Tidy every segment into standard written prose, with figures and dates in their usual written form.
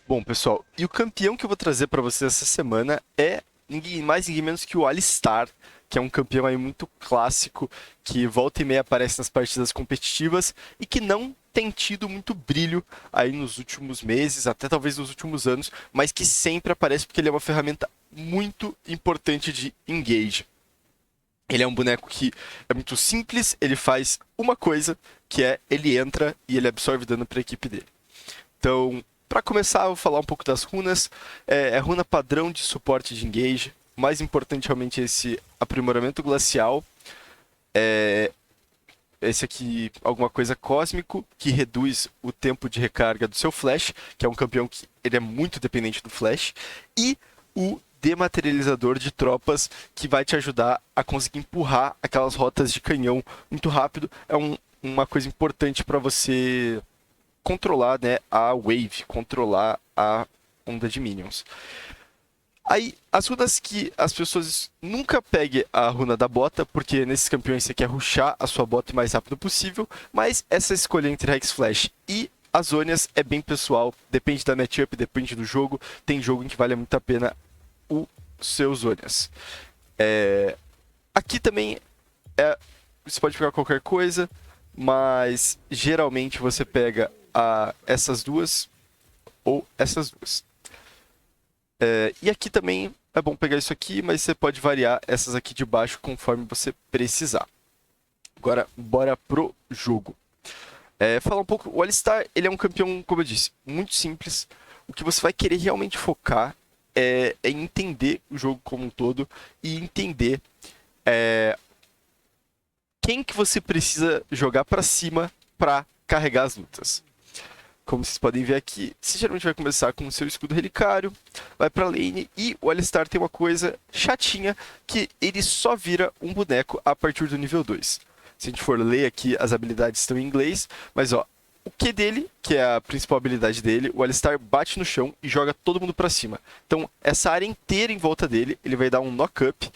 Bom, pessoal, e o campeão que eu vou trazer para vocês essa semana é ninguém menos que o Alistar, que é um campeão aí muito clássico, que volta e meia aparece nas partidas competitivas e que não tem tido muito brilho aí nos últimos meses, até talvez nos últimos anos, mas que sempre aparece porque ele é uma ferramenta muito importante de engage. Ele é um boneco que é muito simples, ele faz uma coisa, que é ele entra e ele absorve dano para a equipe dele. Então, para começar, eu vou falar um pouco das runas. É runa padrão de suporte de engage. O mais importante realmente é esse aprimoramento glacial. Esse aqui, alguma coisa cósmico, que reduz o tempo de recarga do seu flash, que é um campeão que ele é muito dependente do flash. E o dematerializador de tropas, que vai te ajudar a conseguir empurrar aquelas rotas de canhão muito rápido. É uma coisa importante para você controlar, né, a wave, controlar a onda de minions. Aí, as runas que as pessoas nunca peguem a runa da bota, porque nesses campeões você quer rushar a sua bota o mais rápido possível, mas essa escolha entre Hex Flash e as Zônias é bem pessoal, depende da matchup, depende do jogo. Tem jogo em que vale muito a pena os seus Zônias. Aqui também você pode pegar qualquer coisa, mas geralmente você pega essas duas ou essas duas. E aqui também é bom pegar isso aqui, mas você pode variar essas aqui de baixo conforme você precisar. Agora, bora pro jogo. Falar um pouco, o Alistar, ele é um campeão, como eu disse, muito simples. O que você vai querer realmente focar é entender o jogo como um todo e entender quem que você precisa jogar para cima para carregar as lutas. Como vocês podem ver aqui, você geralmente vai começar com o seu escudo relicário, vai pra lane, e o Alistar tem uma coisa chatinha, que ele só vira um boneco a partir do nível 2. Se a gente for ler aqui, as habilidades estão em inglês, mas ó, o Q dele, que é a principal habilidade dele, o Alistar bate no chão e joga todo mundo pra cima. Então, essa área inteira em volta dele, ele vai dar um knock-up,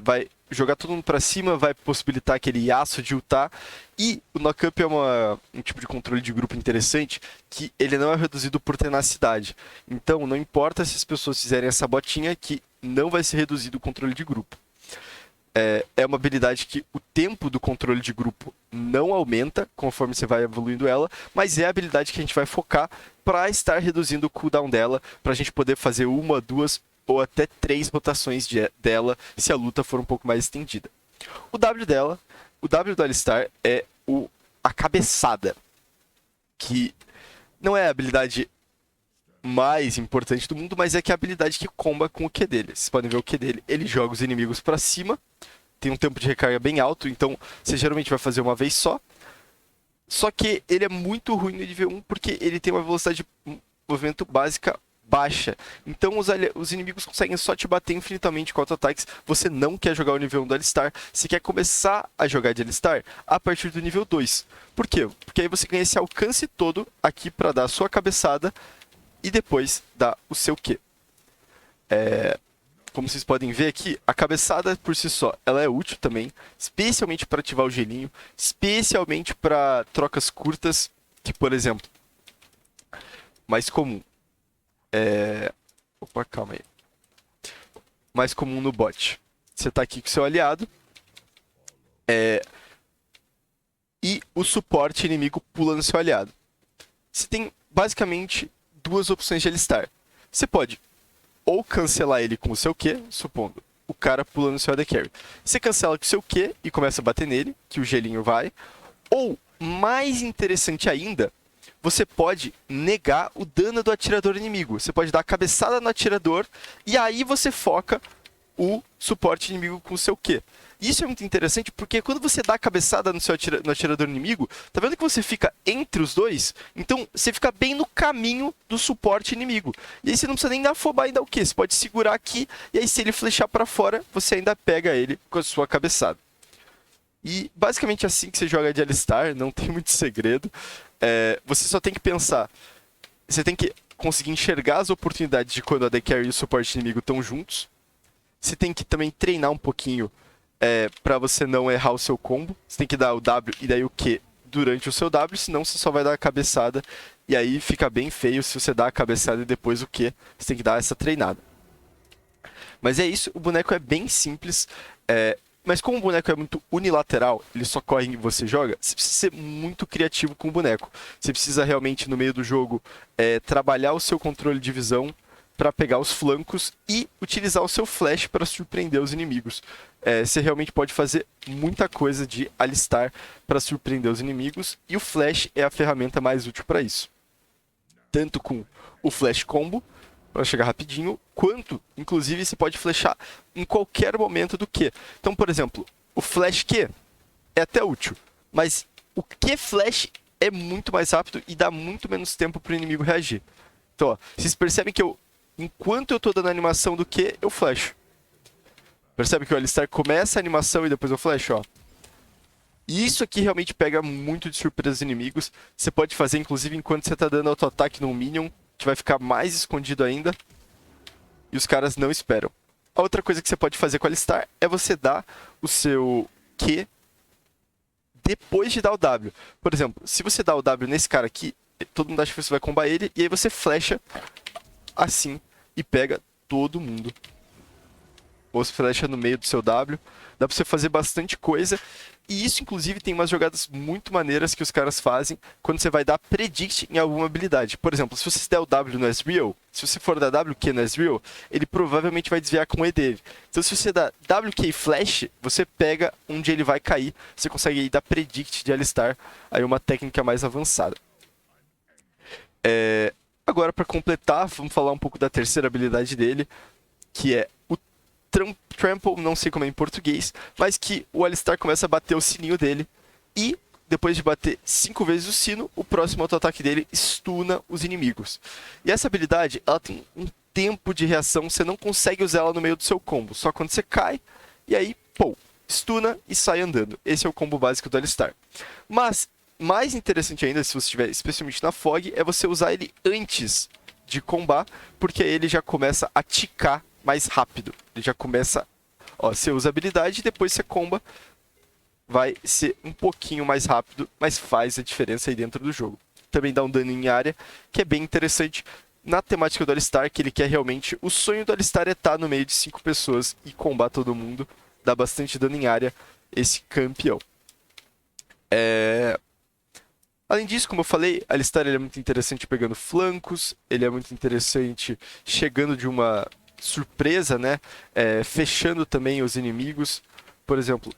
vai jogar todo mundo pra cima, vai possibilitar aquele aço de ultar. E o knock-up é um tipo de controle de grupo interessante, que ele não é reduzido por tenacidade. Então, não importa se as pessoas fizerem essa botinha, que não vai ser reduzido o controle de grupo. É uma habilidade que o tempo do controle de grupo não aumenta conforme você vai evoluindo ela, mas é a habilidade que a gente vai focar para estar reduzindo o cooldown dela, para a gente poder fazer uma, duas ou até 3 rotações dela, se a luta for um pouco mais estendida. O W do Alistar é a cabeçada, que não é a habilidade mais importante do mundo, mas é que é a habilidade que comba com o Q dele. Vocês podem ver o Q dele, ele joga os inimigos pra cima, tem um tempo de recarga bem alto, então você geralmente vai fazer uma vez só. Só que ele é muito ruim no nível 1, porque ele tem uma velocidade de movimento básica baixa. Então os inimigos conseguem só te bater infinitamente com auto-ataques. Você não quer jogar o nível 1 do Alistar. Você quer começar a jogar de Alistar a partir do nível 2. Por quê? Porque aí você ganha esse alcance todo aqui para dar a sua cabeçada e depois dar o seu Q. Como vocês podem ver aqui, a cabeçada por si só, ela é útil também, especialmente para ativar o gelinho, especialmente para trocas curtas, que, por exemplo, mais comum. Opa, calma aí. Mais comum no bot. Você tá aqui com seu aliado. E o suporte inimigo pula no seu aliado. Você tem basicamente duas opções de alistar. Você pode ou cancelar ele com o seu Q, supondo o cara pula no seu AD Carry. Você cancela com o seu Q e começa a bater nele, que o gelinho vai. Ou, mais interessante ainda, você pode negar o dano do atirador inimigo. Você pode dar a cabeçada no atirador e aí você foca o suporte inimigo com o seu Q. Isso é muito interessante porque quando você dá a cabeçada no atirador inimigo, tá vendo que você fica entre os dois? Então você fica bem no caminho do suporte inimigo. E aí você não precisa nem dar afobar e dar o quê? Você pode segurar aqui e aí se ele flechar pra fora, você ainda pega ele com a sua cabeçada. E basicamente assim que você joga de Alistar, não tem muito segredo. Você só tem que pensar, você tem que conseguir enxergar as oportunidades de quando a AD Carry e o suporte inimigo estão juntos. Você tem que também treinar um pouquinho para você não errar o seu combo. Você tem que dar o W e daí o Q durante o seu W, senão você só vai dar a cabeçada, e aí fica bem feio se você dá a cabeçada e depois o Q, você tem que dar essa treinada. Mas é isso, o boneco é bem simples, mas como o boneco é muito unilateral, ele só corre e você joga, você precisa ser muito criativo com o boneco. Você precisa realmente, no meio do jogo, trabalhar o seu controle de visão para pegar os flancos e utilizar o seu flash para surpreender os inimigos. Você realmente pode fazer muita coisa de alistar para surpreender os inimigos, e o flash é a ferramenta mais útil para isso. Tanto com o flash combo, para chegar rapidinho, quanto, inclusive, você pode flashar em qualquer momento do Q. Então, por exemplo, o flash Q é até útil, mas o Q flash é muito mais rápido e dá muito menos tempo para o inimigo reagir. Então, ó, vocês percebem que enquanto eu estou dando a animação do Q, eu flasho. Percebe que o Alistar começa a animação e depois eu flash, ó. E isso aqui realmente pega muito de surpresa os inimigos. Você pode fazer, inclusive, enquanto você está dando auto-ataque num minion, que vai ficar mais escondido ainda. E os caras não esperam. A outra coisa que você pode fazer com o Alistar é você dar o seu Q depois de dar o W. Por exemplo, se você dá o W nesse cara aqui, todo mundo acha que você vai combar ele, e aí você flasha assim e pega todo mundo. Ou você flecha no meio do seu W. Dá pra você fazer bastante coisa. E isso, inclusive, tem umas jogadas muito maneiras que os caras fazem quando você vai dar predict em alguma habilidade. Por exemplo, se você der o W no Ezreal, se você for dar WQ no Ezreal, ele provavelmente vai desviar com o E dele. Então, se você dá WQ Flash, você pega onde ele vai cair. Você consegue aí dar predict de Alistar. Aí uma técnica mais avançada. Agora, para completar, vamos falar um pouco da terceira habilidade dele, que é o Trample, não sei como é em português, mas que o Alistar começa a bater o sininho dele e, depois de bater 5 vezes o sino, o próximo auto-ataque dele stuna os inimigos. E essa habilidade, ela tem um tempo de reação, você não consegue usar ela no meio do seu combo, só quando você cai, e aí, pô, stuna e sai andando. Esse é o combo básico do Alistar. Mas, mais interessante ainda, se você estiver especialmente na Fog, é você usar ele antes de combar, porque aí ele já começa a ticar mais rápido. Ele já começa, ó, você usa a habilidade e depois você comba, vai ser um pouquinho mais rápido, mas faz a diferença aí dentro do jogo. Também dá um dano em área, que é bem interessante na temática do Alistar, que ele quer realmente, o sonho do Alistar é estar no meio de 5 pessoas e combar todo mundo, dá bastante dano em área, esse campeão. Além disso, como eu falei, Alistar ele é muito interessante pegando flancos, ele é muito interessante chegando de uma surpresa, né? Fechando também os inimigos. Por exemplo,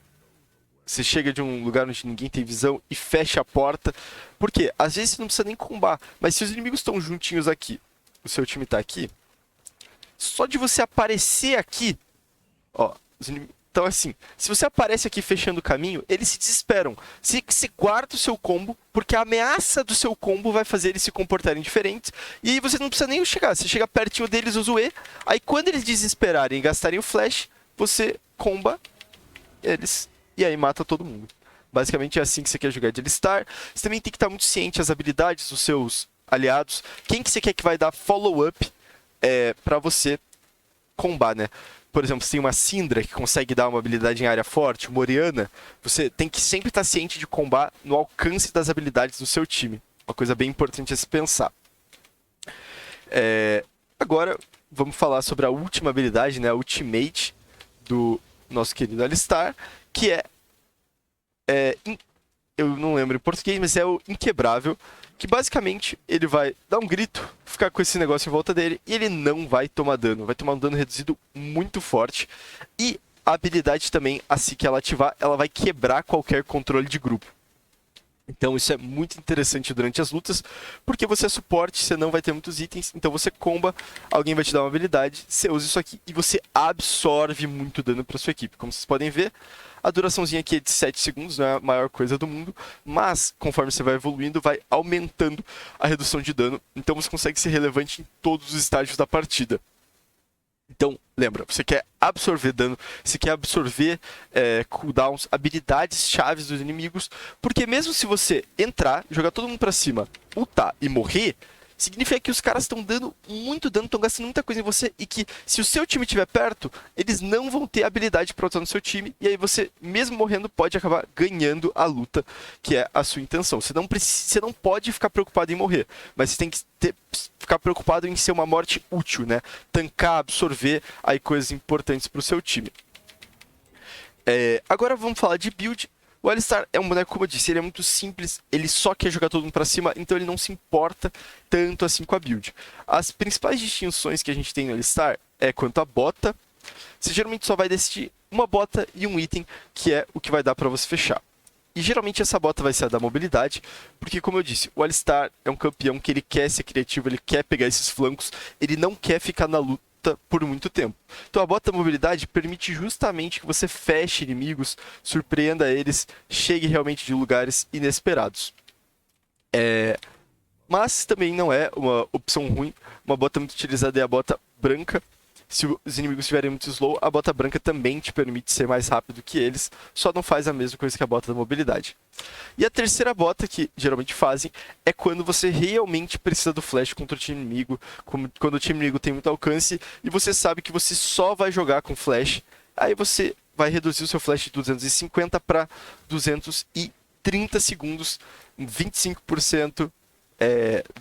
você chega de um lugar onde ninguém tem visão e fecha a porta. Por quê? Às vezes você não precisa nem combar, mas se os inimigos estão juntinhos aqui, o seu time está aqui, só de você aparecer aqui, ó, os inimigos... Então, assim, se você aparece aqui fechando o caminho, eles se desesperam. Você guarda o seu combo, porque a ameaça do seu combo vai fazer eles se comportarem diferentes. E aí você não precisa nem chegar. Você chega pertinho deles, usa o E. Aí quando eles desesperarem e gastarem o flash, você comba eles e aí mata todo mundo. Basicamente é assim que você quer jogar de Alistar. Você também tem que estar muito ciente das habilidades dos seus aliados. Quem que você quer que vai dar follow-up pra você combar, né? Por exemplo, se tem uma Syndra que consegue dar uma habilidade em área forte, uma Orianna, você tem que sempre estar ciente de combar no alcance das habilidades do seu time. Uma coisa bem importante a se pensar. Agora, vamos falar sobre a última habilidade, né? A Ultimate do nosso querido Alistar, que eu não lembro em português, mas é o Inquebrável, que basicamente ele vai dar um grito, ficar com esse negócio em volta dele, e ele não vai tomar dano. Vai tomar um dano reduzido muito forte. E a habilidade também, assim que ela ativar, ela vai quebrar qualquer controle de grupo. Então isso é muito interessante durante as lutas, porque você é suporte, você não vai ter muitos itens, então você comba, alguém vai te dar uma habilidade, você usa isso aqui e você absorve muito dano para sua equipe. Como vocês podem ver, a duraçãozinha aqui é de 7 segundos, não é a maior coisa do mundo, mas conforme você vai evoluindo, vai aumentando a redução de dano, então você consegue ser relevante em todos os estágios da partida. Então, lembra, você quer absorver dano, você quer absorver cooldowns, habilidades chaves dos inimigos, porque mesmo se você entrar, jogar todo mundo pra cima, ultar e morrer, significa que os caras estão dando muito dano, estão gastando muita coisa em você, e que se o seu time estiver perto, eles não vão ter habilidade para usar no seu time, e aí você, mesmo morrendo, pode acabar ganhando a luta, que é a sua intenção. Você não pode ficar preocupado em morrer, mas você tem que ficar preocupado em ser uma morte útil, né? Tancar, absorver aí coisas importantes para o seu time. Agora vamos falar de build. O Alistar é um boneco, como eu disse, ele é muito simples, ele só quer jogar todo mundo pra cima, então ele não se importa tanto assim com a build. As principais distinções que a gente tem no Alistar é quanto à bota. Você geralmente só vai decidir uma bota e um item, que é o que vai dar pra você fechar. E geralmente essa bota vai ser a da mobilidade, porque como eu disse, o Alistar é um campeão que ele quer ser criativo, ele quer pegar esses flancos, ele não quer ficar na luta por muito tempo. Então a bota da mobilidade permite justamente que você feche inimigos, surpreenda eles, chegue realmente de lugares inesperados. Mas também não é uma opção ruim. Uma bota muito utilizada é a bota branca. Se os inimigos estiverem muito slow, a bota branca também te permite ser mais rápido que eles, só não faz a mesma coisa que a bota da mobilidade. E a terceira bota que geralmente fazem é quando você realmente precisa do flash contra o time inimigo, quando o time inimigo tem muito alcance e você sabe que você só vai jogar com flash, aí você vai reduzir o seu flash de 250 para 230 segundos, 25%.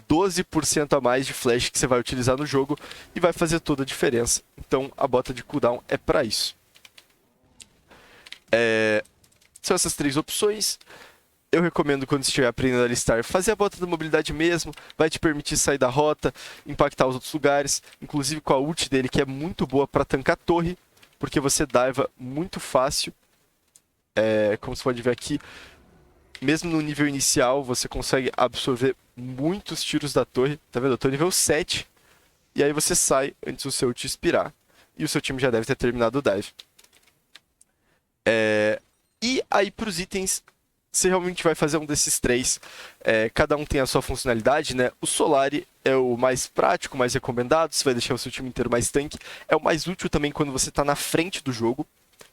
12% a mais de flash que você vai utilizar no jogo e vai fazer toda a diferença. Então a bota de cooldown é para isso. São essas três opções. Eu recomendo, quando estiver aprendendo a alistar, fazer a bota da mobilidade mesmo, vai te permitir sair da rota, impactar os outros lugares, inclusive com a ult dele, que é muito boa para tancar torre, porque você diva muito fácil. Como você pode ver aqui, mesmo no nível inicial, você consegue absorver muitos tiros da torre. Tá vendo? Eu tô nível 7. E aí você sai antes do seu ult expirar. E o seu time já deve ter terminado o dive. E aí, pros itens, você realmente vai fazer um desses três. Cada um tem a sua funcionalidade, né? O Solari é o mais prático, mais recomendado. Você vai deixar o seu time inteiro mais tanque. É o mais útil também quando você tá na frente do jogo.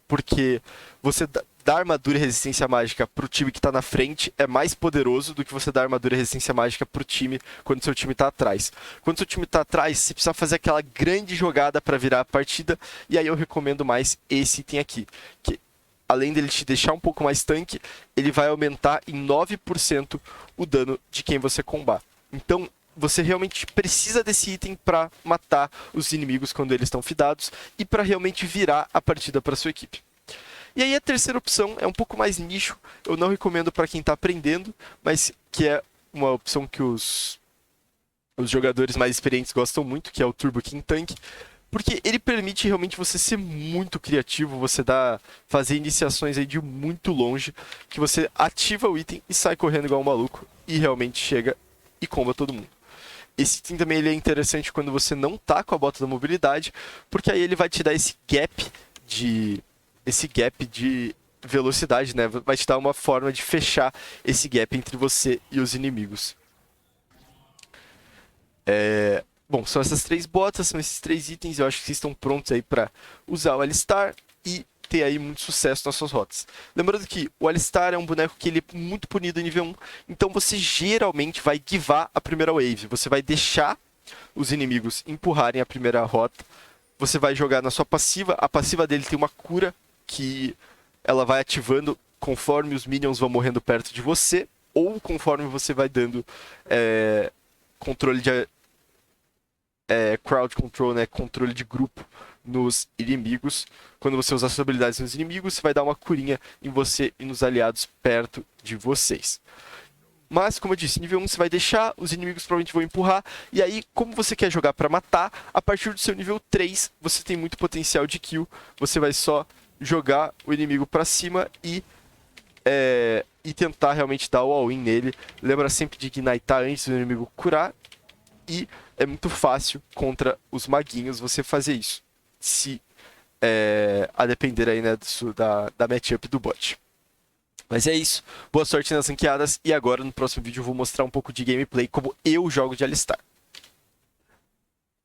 Porque você dar armadura e resistência mágica pro time que tá na frente é mais poderoso do que você dar armadura e resistência mágica pro time quando seu time tá atrás. Quando seu time tá atrás, você precisa fazer aquela grande jogada para virar a partida, e aí eu recomendo mais esse item aqui, que além dele te deixar um pouco mais tanque, ele vai aumentar em 9% o dano de quem você combar. Então, você realmente precisa desse item para matar os inimigos quando eles estão fidados e para realmente virar a partida para sua equipe. E aí a terceira opção é um pouco mais nicho, eu não recomendo para quem está aprendendo, mas que é uma opção que os jogadores mais experientes gostam muito, que é o Turbo King Tank, porque ele permite realmente você ser muito criativo, você fazer iniciações aí de muito longe, que você ativa o item e sai correndo igual um maluco e realmente chega e comba todo mundo. Esse item também ele é interessante quando você não tá com a bota da mobilidade, porque aí ele vai te dar esse gap de velocidade, né? Vai te dar uma forma de fechar esse gap entre você e os inimigos. Bom, são essas três botas, são esses três itens. Eu acho que vocês estão prontos aí para usar o Alistar e ter aí muito sucesso nas suas rotas. Lembrando que o Alistar é um boneco que ele é muito punido em nível 1, então você geralmente vai givar a primeira wave. Você vai deixar os inimigos empurrarem a primeira rota. Você vai jogar na sua passiva. A passiva dele tem uma cura que ela vai ativando conforme os minions vão morrendo perto de você, ou conforme você vai dando controle de crowd control, né? Controle de grupo nos inimigos. Quando você usar suas habilidades nos inimigos, você vai dar uma curinha em você e nos aliados perto de vocês. Mas, como eu disse, nível 1 você vai deixar, os inimigos provavelmente vão empurrar, e aí, como você quer jogar para matar, a partir do seu nível 3, você tem muito potencial de kill, você vai só jogar o inimigo para cima e tentar realmente dar o all-in nele. Lembra sempre de ignitar antes do inimigo curar, e é muito fácil contra os maguinhos você fazer isso, se a depender aí, né, da matchup do bot. Mas é isso, boa sorte nas ranqueadas, e agora no próximo vídeo eu vou mostrar um pouco de gameplay como eu jogo de Alistar.